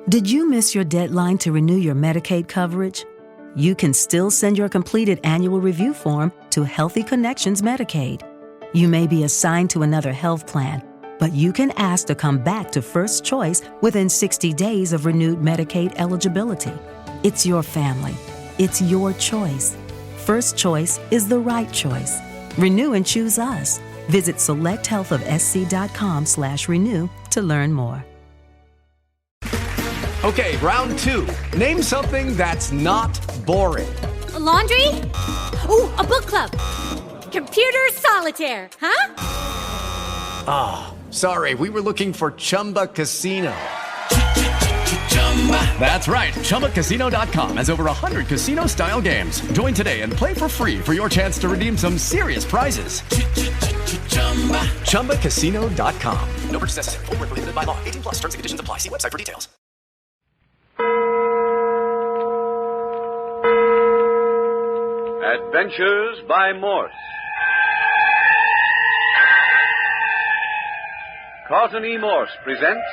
Did you miss your deadline to renew your Medicaid coverage? You can still send your completed annual review form to Healthy Connections Medicaid. You may be assigned to another health plan, but you can ask to come back to First Choice within 60 days of renewed Medicaid eligibility. It's your family. It's your choice. First Choice is the right choice. Renew and choose us. Visit selecthealthofsc.com/renew to learn more. Okay, round two. Name something that's not boring. A laundry? Ooh, a book club. Computer solitaire, huh? Ah, sorry, we were looking for Chumba Casino. That's right, ChumbaCasino.com has over 100 casino-style games. Join today and play for free for your chance to redeem some serious prizes. ChumbaCasino.com. No purchase necessary. Void where prohibited by law. 18+ terms and conditions apply. See website for details. Adventures by Morse. Carlton E. Morse presents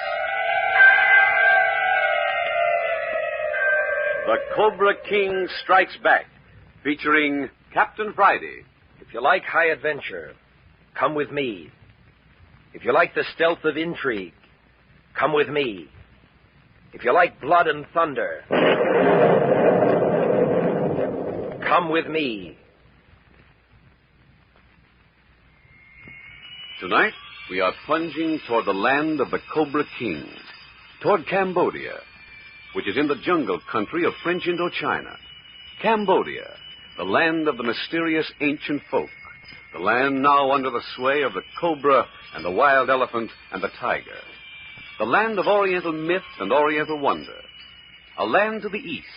The Cobra King Strikes Back, featuring Captain Friday. If you like high adventure, come with me. If you like the stealth of intrigue, come with me. If you like blood and thunder, come with me. Tonight, we are plunging toward the land of the Cobra King, toward Cambodia, which is in the jungle country of French Indochina. Cambodia, the land of the mysterious ancient folk, the land now under the sway of the cobra and the wild elephant and the tiger, the land of Oriental myth and Oriental wonder, a land to the east.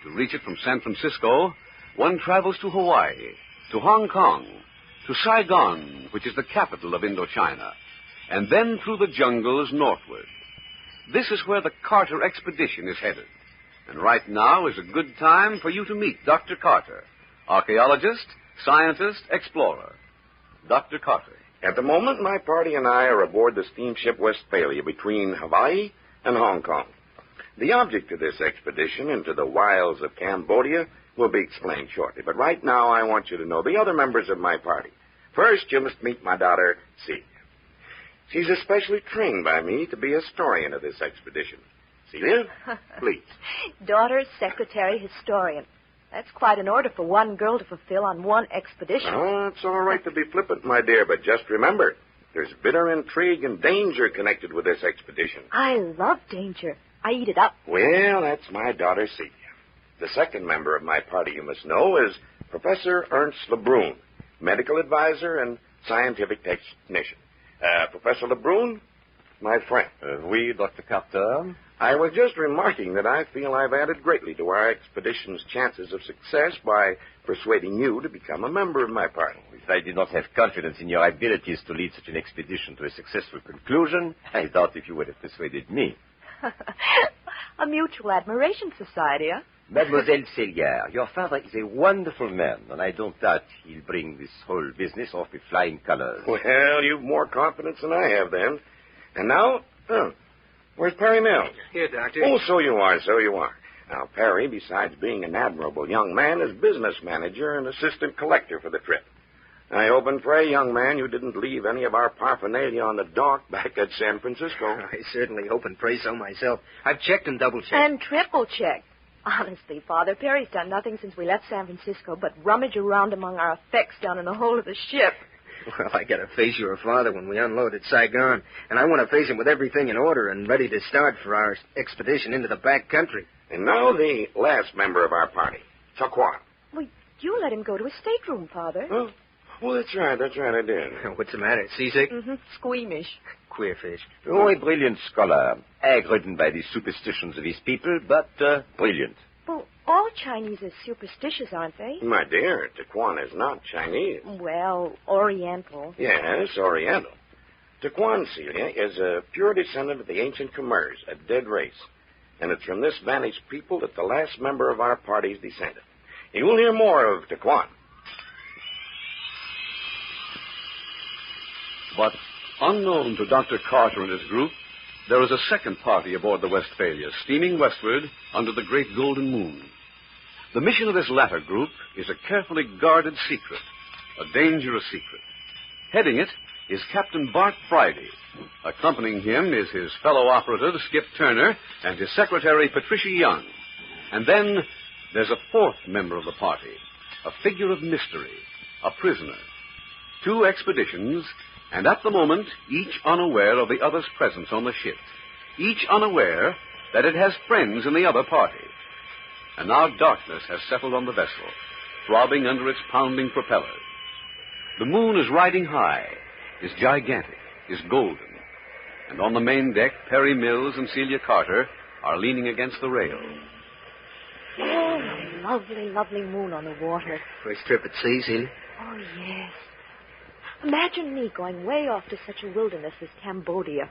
To reach it from San Francisco, one travels to Hawaii, to Hong Kong, to Saigon, which is the capital of Indochina, and then through the jungles northward. This is where the Carter expedition is headed. And right now is a good time for you to meet Dr. Carter, archaeologist, scientist, explorer. Dr. Carter. At the moment, my party and I are aboard the steamship Westphalia between Hawaii and Hong Kong. The object of this expedition into the wilds of Cambodia will be explained shortly. But right now, I want you to know the other members of my party. First, you must meet my daughter, Celia. She's especially trained by me to be a historian of this expedition. Celia, please. Daughter, secretary, historian. That's quite an order for one girl to fulfill on one expedition. Oh, it's all right to be flippant, my dear, but just remember, there's bitter intrigue and danger connected with this expedition. I love danger. I eat it up. Well, that's my daughter, Celia. The second member of my party, you must know, is Professor Ernst Lebrun, medical advisor and scientific technician. Professor Lebrun, my friend. Oui, Dr. Carter. I was just remarking that I feel I've added greatly to our expedition's chances of success by persuading you to become a member of my party. If I did not have confidence in your abilities to lead such an expedition to a successful conclusion, I doubt if you would have persuaded me. A mutual admiration society, huh? Mademoiselle Celia, your father is a wonderful man, and I don't doubt he'll bring this whole business off with flying colors. Well, you've more confidence than I have, then. And now, where's Perry Mills? Here, Doctor. Oh, so you are. Now, Perry, besides being an admirable young man, is business manager and assistant collector for the trip. I hope and pray, young man, you didn't leave any of our paraphernalia on the dock back at San Francisco. I certainly hope and pray so myself. I've checked and double-checked. And triple-checked. Honestly, Father, Perry's done nothing since we left San Francisco but rummage around among our effects down in the hold of the ship. Well, I got to face your father when we unload at Saigon, and I want to face him with everything in order and ready to start for our expedition into the back country. And now the last member of our party, Taquan. Well, you let him go to his stateroom, Father. Oh, well, that's right, I did. What's the matter, seasick? Mm-hmm. Squeamish. Queer fish. Oh, a brilliant scholar, ag-ridden by the superstitions of his people, but brilliant. Well, all Chinese are superstitious, aren't they? My dear, Taquan is not Chinese. Well, Oriental. Yes, Oriental. Taquan, Celia, is a pure descendant of the ancient Khmers, a dead race. And it's from this vanished people that the last member of our party's descended. You'll hear more of Taquan. But unknown to Dr. Carter and his group, there is a second party aboard the Westphalia, steaming westward under the great golden moon. The mission of this latter group is a carefully guarded secret, a dangerous secret. Heading it is Captain Bart Friday. Accompanying him is his fellow operative, Skip Turner, and his secretary, Patricia Young. And then there's a fourth member of the party, a figure of mystery, a prisoner. 2 expeditions, and at the moment, each unaware of the other's presence on the ship. Each unaware that it has friends in the other party. And now darkness has settled on the vessel, throbbing under its pounding propeller. The moon is riding high, is gigantic, is golden. And on the main deck, Perry Mills and Celia Carter are leaning against the rail. Oh, a lovely, lovely moon on the water. First trip at sea, Celia? Oh, yes. Imagine me going way off to such a wilderness as Cambodia.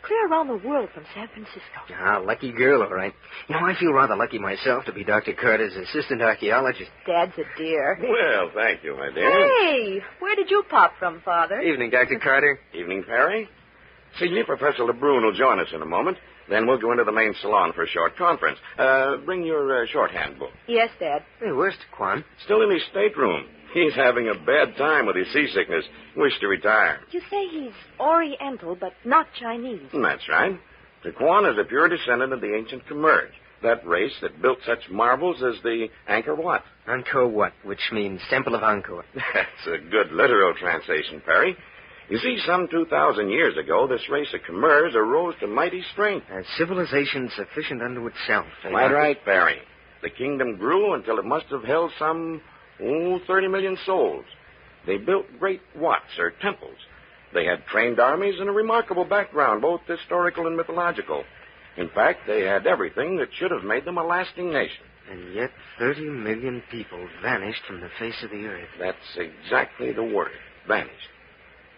Clear around the world from San Francisco. Ah, lucky girl, all right. You know, I feel rather lucky myself to be Dr. Carter's assistant archaeologist. Dad's a dear. Well, thank you, my dear. Hey, where did you pop from, Father? Evening, Dr. Carter. Evening, Perry. Celia, Professor LeBrun will join us in a moment. Then we'll go into the main salon for a short conference. Bring your shorthand book. Yes, Dad. Hey, where's Taquan? Still in his stateroom. He's having a bad time with his seasickness. Wish to retire. You say he's Oriental, but not Chinese. That's right. Taquan is a pure descendant of the ancient Khmers, that race that built such marvels as the Angkor Wat. Angkor Wat, which means Temple of Angkor. That's a good literal translation, Perry. You see, some 2,000 years ago, this race of Khmers arose to mighty strength. A civilization sufficient unto itself. Quite right, Perry. The kingdom grew until it must have held some 30 million souls. They built great wats, or temples. They had trained armies and a remarkable background, both historical and mythological. In fact, they had everything that should have made them a lasting nation. And yet 30 million people vanished from the face of the earth. That's exactly the word, vanished.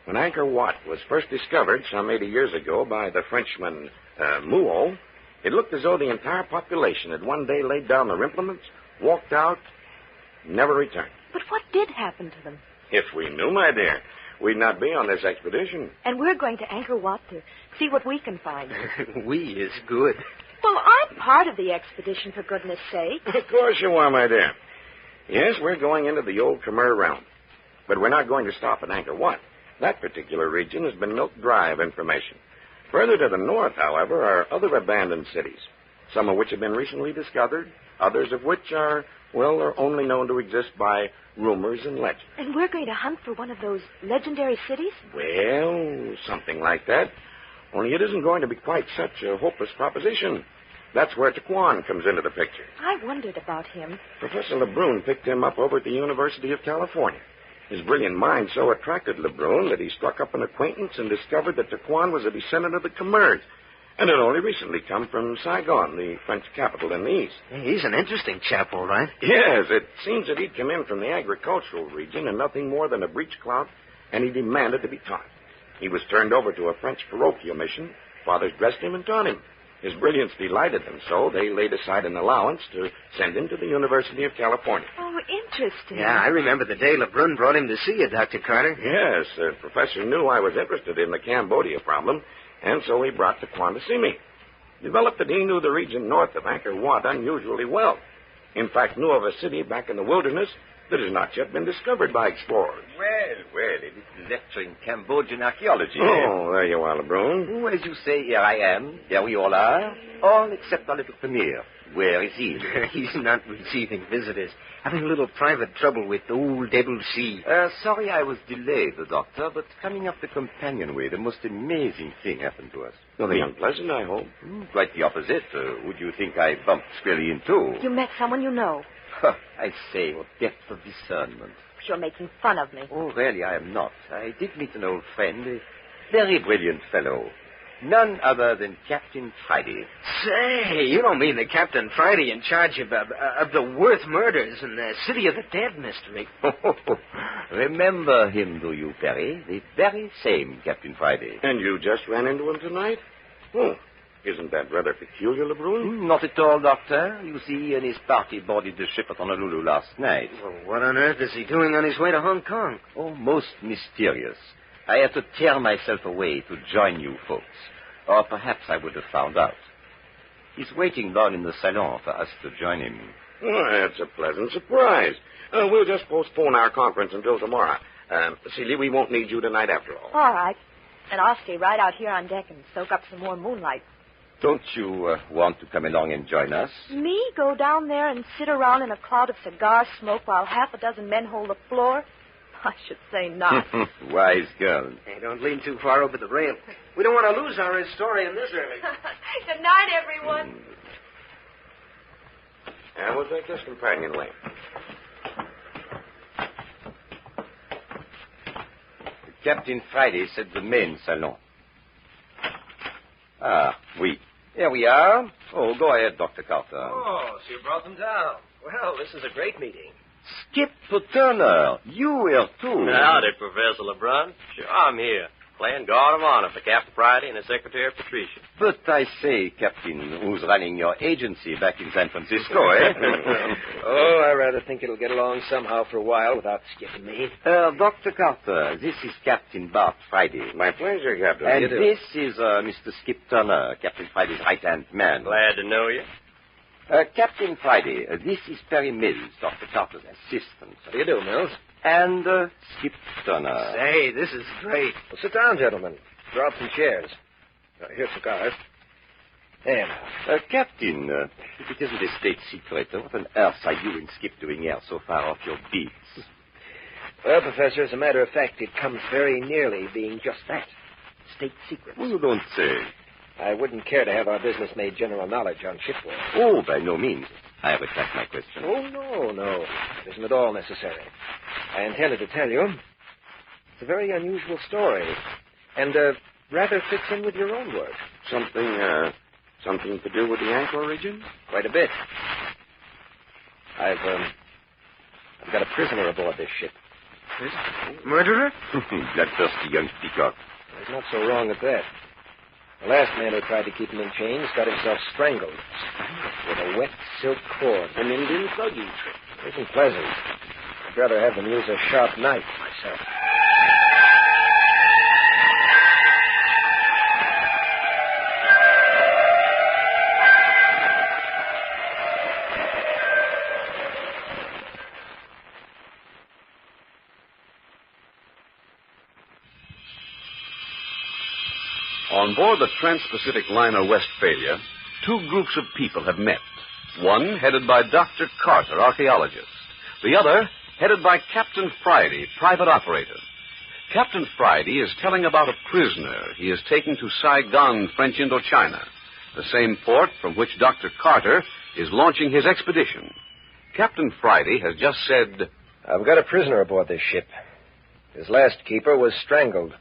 When Angkor Wat was first discovered some 80 years ago by the Frenchman Muot, it looked as though the entire population had one day laid down their implements, walked out, never returned. But what did happen to them? If we knew, my dear, we'd not be on this expedition. And we're going to Angkor Wat to see what we can find. We is good. Well, I'm part of the expedition, for goodness sake. Of course you are, my dear. Yes, we're going into the old Khmer realm. But we're not going to stop at Angkor Wat. That particular region has been milked dry of information. Further to the north, however, are other abandoned cities, some of which have been recently discovered, others of which are only known to exist by rumors and legends. And we're going to hunt for one of those legendary cities? Well, something like that. Only it isn't going to be quite such a hopeless proposition. That's where Taquan comes into the picture. I wondered about him. Professor LeBrun picked him up over at the University of California. His brilliant mind so attracted LeBrun that he struck up an acquaintance and discovered that Taquan was a descendant of the Khmers, and had only recently come from Saigon, the French capital in the east. Hey, he's an interesting chap, all right. Yes, it seems that he'd come in from the agricultural region and nothing more than a breechclout, and he demanded to be taught. He was turned over to a French parochial mission. Fathers dressed him and taught him. His brilliance delighted them so they laid aside an allowance to send him to the University of California. Oh, interesting. Yeah, I remember the day LeBrun brought him to see you, Dr. Carter. Yes, the professor knew I was interested in the Cambodia problem, and so he brought Taquan to see me. Developed that he knew the region north of Angkor Wat unusually well. In fact, knew of a city back in the wilderness that has not yet been discovered by explorers. Well, a little lecture in Cambodian archaeology. Oh, there you are, LeBrun. Oh, as you say, here I am. There we all are. All except our little premier. Where is he? He's not receiving visitors. Having a little private trouble with the old Devil Sea. Sorry I was delayed, the doctor, but coming up the companionway, the most amazing thing happened to us. Nothing unpleasant, I hope. Quite the opposite. Would you think I bumped squarely into? You met someone you know. I say, what depth of discernment. You're making fun of me. Oh, really, I am not. I did meet an old friend, a very brilliant fellow. None other than Captain Friday. Say, you don't mean the Captain Friday in charge of the Worth murders and the City of the Dead mystery? Remember him, do you, Perry? The very same Captain Friday. And you just ran into him tonight? Oh, isn't that rather peculiar, LeBrun? Not at all, Doctor. You see, he and his party boarded the ship at Honolulu last night. Well, what on earth is he doing on his way to Hong Kong? Oh, most mysterious. I had to tear myself away to join you folks. Or perhaps I would have found out. He's waiting down in the salon for us to join him. Oh, that's a pleasant surprise. We'll just postpone our conference until tomorrow. Celia, we won't need you tonight after all. All right. And I'll stay right out here on deck and soak up some more moonlight. Don't you want to come along and join us? Me go down there and sit around in a cloud of cigar smoke while half a dozen men hold the floor? I should say not. Wise girl. Hey, don't lean too far over the rail. We don't want to lose our historian this early. Good night, everyone. We'll take this companionway. Captain Friday said the main salon. Ah, oui. Here we are. Oh, go ahead, Dr. Carter. Oh, so you brought them down. Well, this is a great meeting. Skip Turner, you here too. Howdy, Professor LeBrun. Sure, I'm here. Playing guard of honor for Captain Friday and his secretary, Patricia. But I say, Captain, who's running your agency back in San Francisco, eh? Oh, I rather think it'll get along somehow for a while without skipping me. Dr. Carter, this is Captain Bart Friday. My pleasure, Captain. And this is Mr. Skip Turner, Captain Friday's right-hand man. Glad to know you. Captain Friday, this is Perry Mills, Dr. Carter's assistant. How do you do, Mills? And Skip Turner. Say, this is great. Well, sit down, gentlemen. Draw up some chairs. Here's cigars. There now. Captain, if it isn't a state secret, what on earth are you and Skip doing here so far off your beats? Well, Professor, as a matter of fact, it comes very nearly being just that. State secrets. Well, you don't say. I wouldn't care to have our business made general knowledge on shipboard. Oh, by no means. I retract my question. Oh, no. It isn't at all necessary. I intended to tell you. It's a very unusual story. And rather fits in with your own work. Something to do with the ankle region? Quite a bit. I've got a prisoner aboard this ship. Murderer? Bloodthirsty young peacock. He's not so wrong at that. The last man who tried to keep him in chains got himself strangled with a wet silk cord. An Indian thugging trick. It isn't pleasant. I'd rather have them use a sharp knife myself. On board the Trans-Pacific liner Westphalia, two groups of people have met. One headed by Dr. Carter, archaeologist. The other headed by Captain Friday, private operator. Captain Friday is telling about a prisoner he is taking to Saigon, French Indochina, the same port from which Dr. Carter is launching his expedition. Captain Friday has just said, I've got a prisoner aboard this ship. His last keeper was strangled.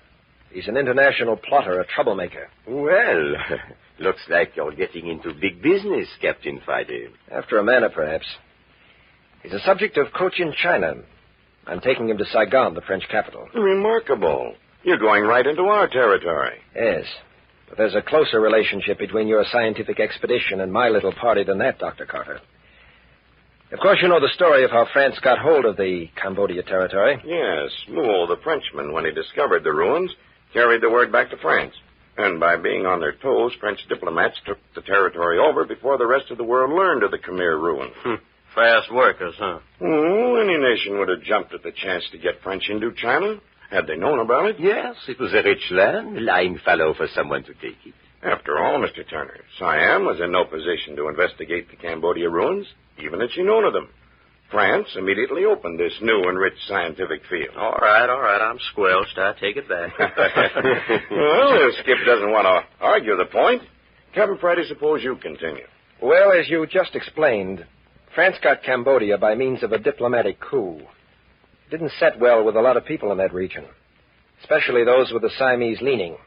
He's an international plotter, a troublemaker. Well, looks like you're getting into big business, Captain Friday. After a manner, perhaps. He's a subject of Cochin China. I'm taking him to Saigon, the French capital. Remarkable. You're going right into our territory. Yes. But there's a closer relationship between your scientific expedition and my little party than that, Dr. Carter. Of course, you know the story of how France got hold of the Cambodia territory. Yes. Luo, the Frenchman, when he discovered the ruins, carried the word back to France. And by being on their toes, French diplomats took the territory over before the rest of the world learned of the Khmer ruins. Fast workers, huh? Oh, any nation would have jumped at the chance to get French Indochina, had they known about it. Yes, it was a rich land, lying fallow for someone to take it. After all, Mr. Turner, Siam was in no position to investigate the Cambodia ruins, even had she known of them. France immediately opened this new and rich scientific field. All right, I'm squelched. I take it back. Well, if Skip doesn't want to argue the point, Captain Friday, suppose you continue. Well, as you just explained, France got Cambodia by means of a diplomatic coup. It didn't set well with a lot of people in that region, especially those with the Siamese leaning.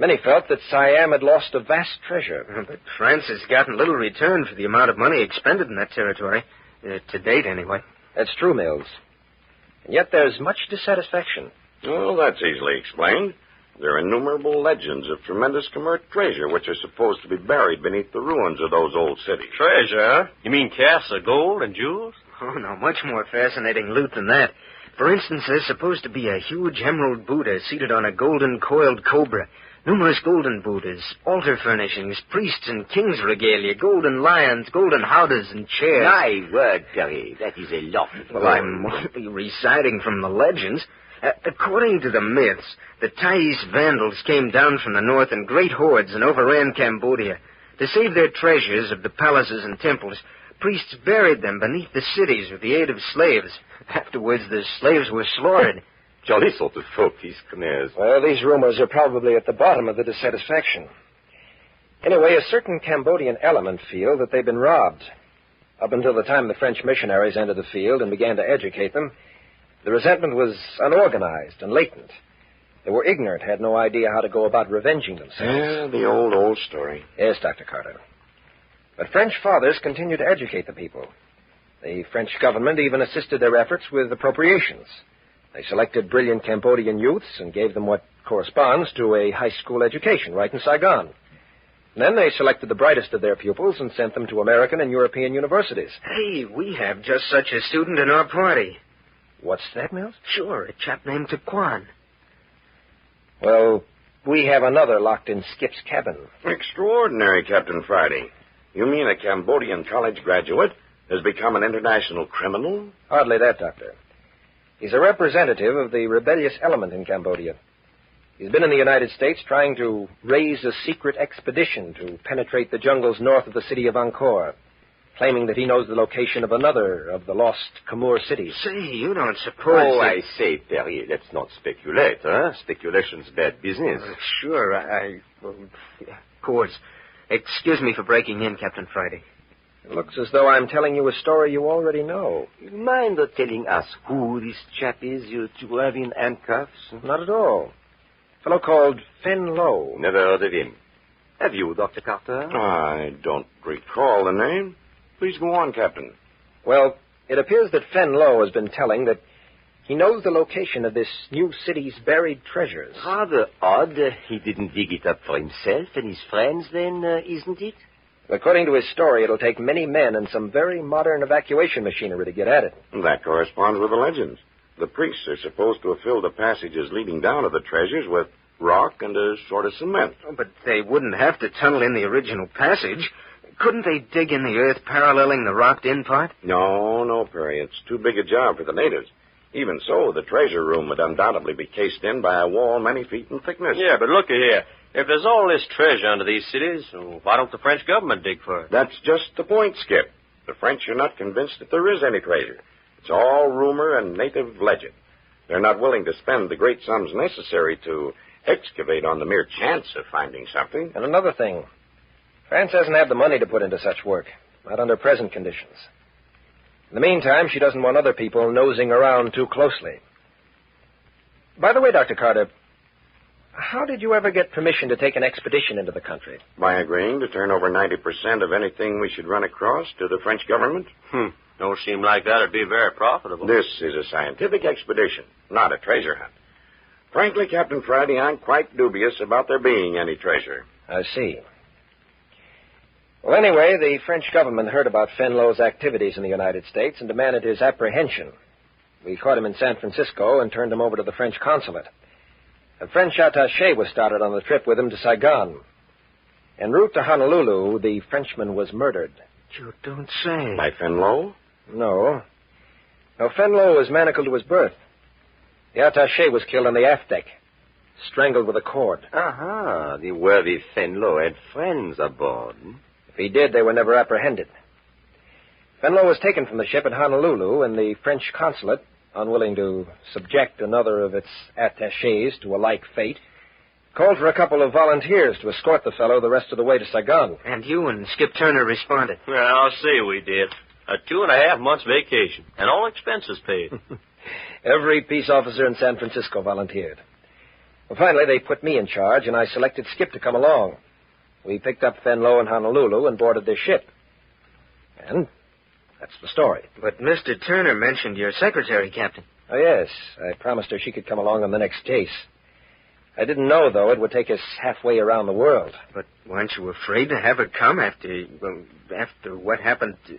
Many felt that Siam had lost a vast treasure. But France has gotten little return for the amount of money expended in that territory. To date, anyway. That's true, Mills. And yet there's much dissatisfaction. Well, that's easily explained. There are innumerable legends of tremendous Khmer treasure which are supposed to be buried beneath the ruins of those old cities. Treasure? You mean casts of gold and jewels? Oh, no, much more fascinating loot than that. For instance, there's supposed to be a huge emerald Buddha seated on a golden coiled cobra, Numerous golden Buddhas, altar furnishings, priests and king's regalia, golden lions, golden howdahs, and chairs. My word, Perry, that is a lot of Well, I'm only reciting from the legends. According to the myths, the Thais Vandals came down from the north in great hordes and overran Cambodia. To save their treasures of the palaces and temples, priests buried them beneath the cities with the aid of slaves. Afterwards, the slaves were slaughtered. Jolly sort of folk, these Khmers. Well, these rumors are probably at the bottom of the dissatisfaction. Anyway, a certain Cambodian element feel that they've been robbed. Up until the time the French missionaries entered the field and began to educate them, the resentment was unorganized and latent. They were ignorant, had no idea how to go about revenging themselves. Yeah, the old story. Yes, Dr. Carter. But French fathers continued to educate the people. The French government even assisted their efforts with appropriations. They selected brilliant Cambodian youths and gave them what corresponds to a high school education right in Saigon. And then they selected the brightest of their pupils and sent them to American and European universities. Hey, we have just such a student in our party. What's that, Mills? Sure, a chap named Taquan. Well, we have another locked in Skip's cabin. Extraordinary, Captain Friday. You mean a Cambodian college graduate has become an international criminal? Hardly that, Doctor. He's a representative of the rebellious element in Cambodia. He's been in the United States trying to raise a secret expedition to penetrate the jungles north of the city of Angkor, claiming that he knows the location of another of the lost Khmer cities. Say, you don't suppose... Oh, I say, Perry, let's not speculate, huh? Speculation's bad business. Sure, of course. Excuse me for breaking in, Captain Friday. It looks as though I'm telling you a story you already know. You mind telling us who this chap is you two have in handcuffs? Not at all. A fellow called Fen Lo. Never heard of him. Have you, Dr. Carter? I don't recall the name. Please go on, Captain. Well, it appears that Fen Lo has been telling that he knows the location of this new city's buried treasures. Rather odd. He didn't dig it up for himself and his friends, then, isn't it? According to his story, it'll take many men and some very modern evacuation machinery to get at it. That corresponds with the legends. The priests are supposed to have filled the passages leading down to the treasures with rock and a sort of cement. Oh, but they wouldn't have to tunnel in the original passage. Couldn't they dig in the earth paralleling the rocked-in part? No, Perry. It's too big a job for the natives. Even so, the treasure room would undoubtedly be cased in by a wall many feet in thickness. Yeah, but look here. If there's all this treasure under these cities, why don't the French government dig for it? That's just the point, Skip. The French are not convinced that there is any treasure. It's all rumor and native legend. They're not willing to spend the great sums necessary to excavate on the mere chance of finding something. And another thing, France hasn't had the money to put into such work, not under present conditions. In the meantime, she doesn't want other people nosing around too closely. By the way, Dr. Carter, how did you ever get permission to take an expedition into the country? By agreeing to turn over 90% of anything we should run across to the French government. Don't seem like that'd be very profitable. This is a scientific expedition, not a treasure hunt. Frankly, Captain Friday, I'm quite dubious about there being any treasure. I see. Well, anyway, the French government heard about Fen Lo's activities in the United States and demanded his apprehension. We caught him in San Francisco and turned him over to the French consulate. A French attaché was started on the trip with him to Saigon. En route to Honolulu, the Frenchman was murdered. You don't say. By Fen Lo? No. No, Fen Lo was manacled to his berth. The attaché was killed on the aft deck, strangled with a cord. Aha, the worthy Fen Lo had friends aboard. If he did, they were never apprehended. Fen Lo was taken from the ship at Honolulu, and the French consulate, unwilling to subject another of its attachés to a like fate, called for a couple of volunteers to escort the fellow the rest of the way to Saigon. And you and Skip Turner responded. Well, I'll say we did. A 2.5 months vacation, and all expenses paid. Every peace officer in San Francisco volunteered. Well, finally, they put me in charge, and I selected Skip to come along. We picked up Fen Lo in Honolulu and boarded their ship. And that's the story. But Mr. Turner mentioned your secretary, Captain. Oh, yes. I promised her she could come along on the next case. I didn't know, though, it would take us halfway around the world. But weren't you afraid to have her come after what happened to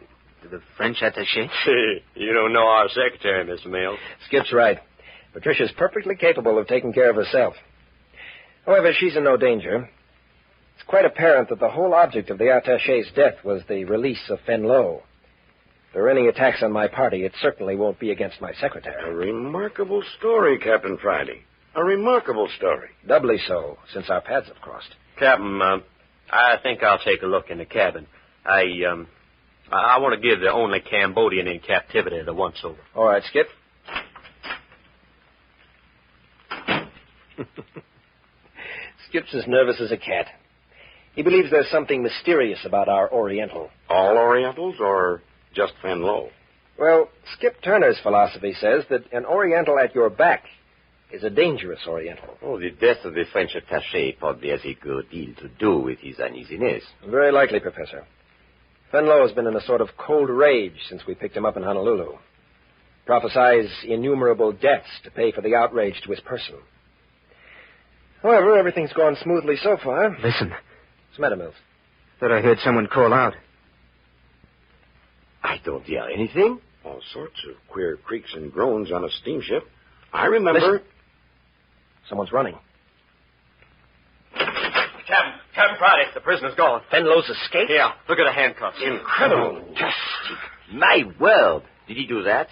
the French attaché? You don't know our secretary, Mr. Mills. Skip's right. Patricia's perfectly capable of taking care of herself. However, she's in no danger. It's quite apparent that the whole object of the attaché's death was the release of Fenlo. If there are any attacks on my party, it certainly won't be against my secretary. A remarkable story, Captain Friday. A remarkable story. Doubly so, since our paths have crossed. Captain, I think I'll take a look in the cabin. I want to give the only Cambodian in captivity the once-over. All right, Skip. Skip's as nervous as a cat. He believes there's something mysterious about our Oriental. All Orientals or just Fenlo? Well, Skip Turner's philosophy says that an Oriental at your back is a dangerous Oriental. Oh, the death of the French attaché probably has a good deal to do with his uneasiness. Very likely, Professor. Fenlo has been in a sort of cold rage since we picked him up in Honolulu. Prophesies innumerable deaths to pay for the outrage to his person. However, everything's gone smoothly so far. Listen. What's the matter, Mills? Thought I heard someone call out. I don't hear anything. All sorts of queer creaks and groans on a steamship. I remember... Listen. Someone's running. Captain Friday, the prisoner's gone. Fenlo's escaped? Yeah, look at the handcuffs. Incredible. My word. Did he do that?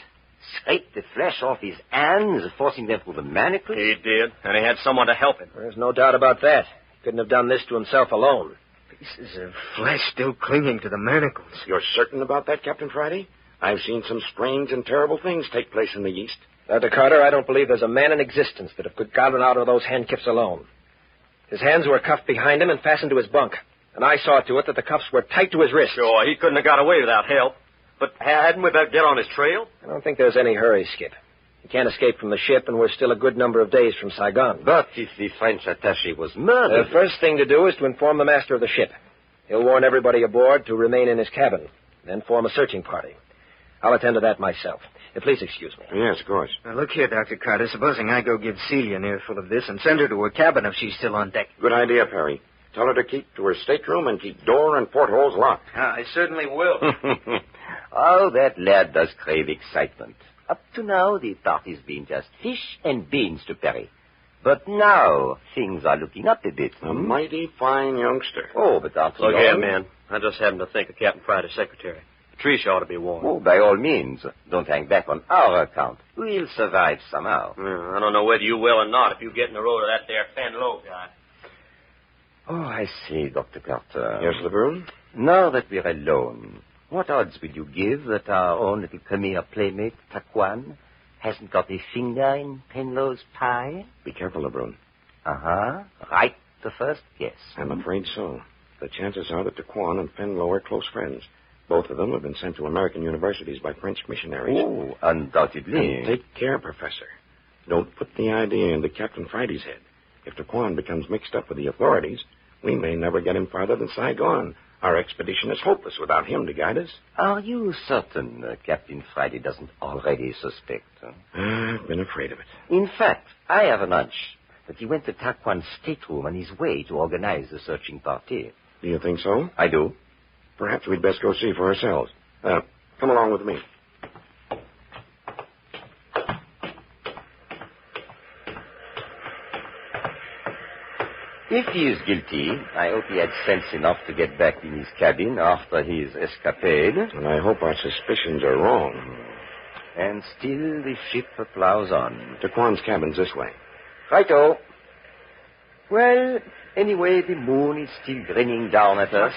Scrape the flesh off his hands, forcing them through the manacles? He did, and he had someone to help him. There's no doubt about that. He couldn't have done this to himself alone. Pieces of flesh still clinging to the manacles. You're certain about that, Captain Friday? I've seen some strange and terrible things take place in the East. Dr. Carter, I don't believe there's a man in existence that could have gotten out of those handcuffs alone. His hands were cuffed behind him and fastened to his bunk. And I saw to it that the cuffs were tight to his wrists. Sure, he couldn't have got away without help. But hadn't we better get on his trail? I don't think there's any hurry, Skip. He can't escape from the ship, and we're still a good number of days from Saigon. But if the French attaché was murdered... The first thing to do is to inform the master of the ship. He'll warn everybody aboard to remain in his cabin, then form a searching party. I'll attend to that myself. Please excuse me. Yes, of course. Now, look here, Dr. Carter. Supposing I go give Celia an earful of this and send her to her cabin if she's still on deck. Good idea, Perry. Tell her to keep to her stateroom and keep door and portholes locked. I certainly will. Oh, that lad does crave excitement. Up to now, the party's been just fish and beans to Perry. But now, things are looking up a bit. A mighty fine youngster. Oh, but that's Look here, man. I just happened to think of Captain Friday's secretary. Patricia ought to be warned. Oh, by all means. Don't hang back on our account. We'll survive somehow. Yeah, I don't know whether you will or not if you get in the road of that there Fenlo guy. Oh, I see, Dr. Carter. Yes, LeBrun? Now that we're alone, what odds would you give that our own little Khmer playmate, Taquan, hasn't got a finger in Penlo's pie? Be careful, LeBrun. Uh-huh. Right the first guess. I'm afraid so. The chances are that Taquan and Fenlo are close friends. Both of them have been sent to American universities by French missionaries. Oh, undoubtedly. And take care, Professor. Don't put the idea into Captain Friday's head. If Taquan becomes mixed up with the authorities, we may never get him farther than Saigon. Our expedition is hopeless without him to guide us. Are you certain Captain Friday doesn't already suspect? I've been afraid of it. In fact, I have an hunch that he went to Taquan's stateroom on his way to organize the searching party. Do you think so? I do. Perhaps we'd best go see for ourselves. Come along with me. If he is guilty, I hope he had sense enough to get back in his cabin after his escapade. And I hope our suspicions are wrong. And still the ship plows on. Taquan's cabin's this way. Righto. Well, anyway, the moon is still grinning down at us.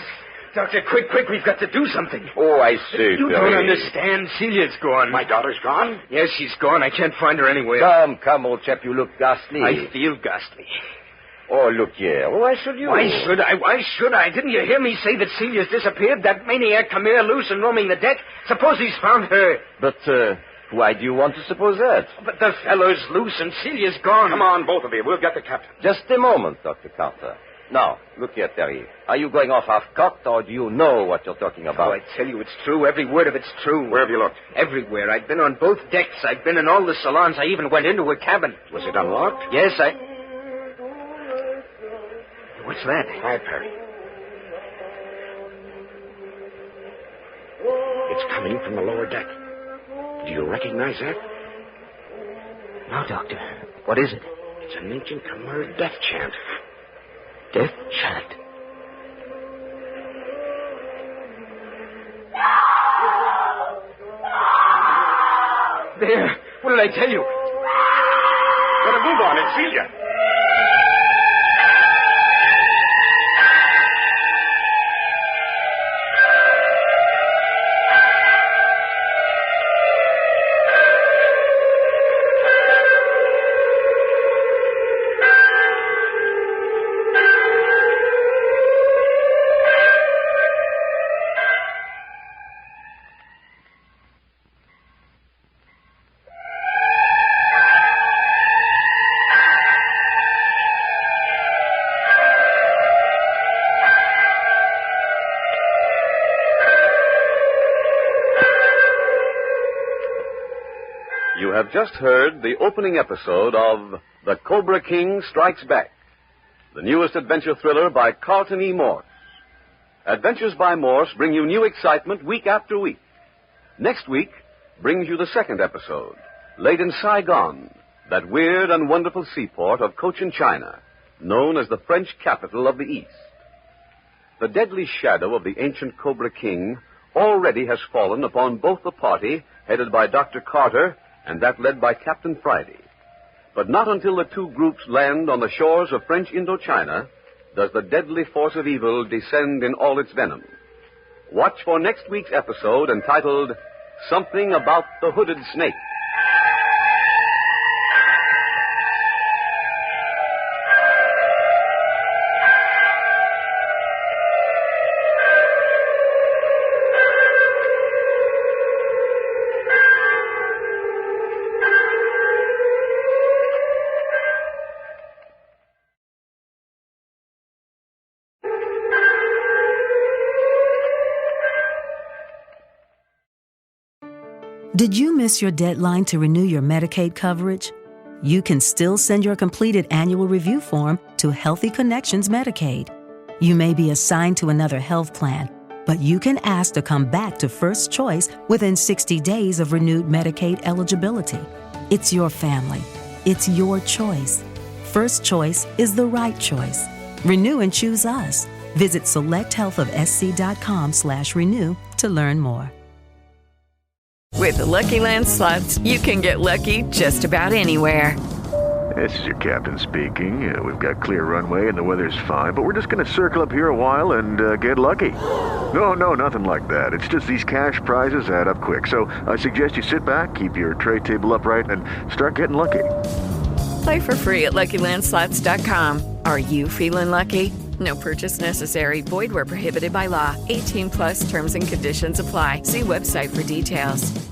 Doctor, quick, we've got to do something. Oh, I see. You don't understand. Celia's gone. My daughter's gone? Yes, she's gone. I can't find her anywhere. Come, old chap, you look ghastly. I feel ghastly. Oh, look here. Why should you? Why should I? Didn't you hear me say that Celia's disappeared? That maniac Khmer loose and roaming the deck? Suppose he's found her. But, why do you want to suppose that? But the fellow's loose and Celia's gone. Come on, both of you. We'll get the captain. Just a moment, Dr. Carter. Now, look here, Terry. Are you going off half-cocked, or do you know what you're talking about? Oh, I tell you, it's true. Every word of it's true. Where have you looked? Everywhere. I've been on both decks. I've been in all the salons. I even went into her cabin. Was it unlocked? Yes, What's that? Quiet, Perry. It's coming from the lower deck. Do you recognize that? No, Doctor. What is it? It's an ancient Khmer death chant. death chant. There. What did I tell you? Better move on. It's Celia. You have just heard the opening episode of The Cobra King Strikes Back, the newest adventure thriller by Carlton E. Morse. Adventures by Morse bring you new excitement week after week. Next week brings you the second episode, laid in Saigon, that weird and wonderful seaport of Cochin China, known as the French capital of the East. The deadly shadow of the ancient Cobra King already has fallen upon both the party headed by Dr. Carter and that led by Captain Friday. But not until the two groups land on the shores of French Indochina does the deadly force of evil descend in all its venom. Watch for next week's episode entitled Something About the Hooded Snake. Did you miss your deadline to renew your Medicaid coverage? You can still send your completed annual review form to Healthy Connections Medicaid. You may be assigned to another health plan, but you can ask to come back to First Choice within 60 days of renewed Medicaid eligibility. It's your family. It's your choice. First Choice is the right choice. Renew and choose us. Visit selecthealthofsc.com/renew to learn more. With the Lucky Land Slots, you can get lucky just about anywhere. This is your captain speaking. We've got clear runway and the weather's fine, but we're just going to circle up here a while and get lucky. No, nothing like that. It's just these cash prizes add up quick. So I suggest you sit back, keep your tray table upright, and start getting lucky. Play for free at LuckyLandSlots.com. Are you feeling lucky? No purchase necessary. Void where prohibited by law. 18+ terms and conditions apply. See website for details.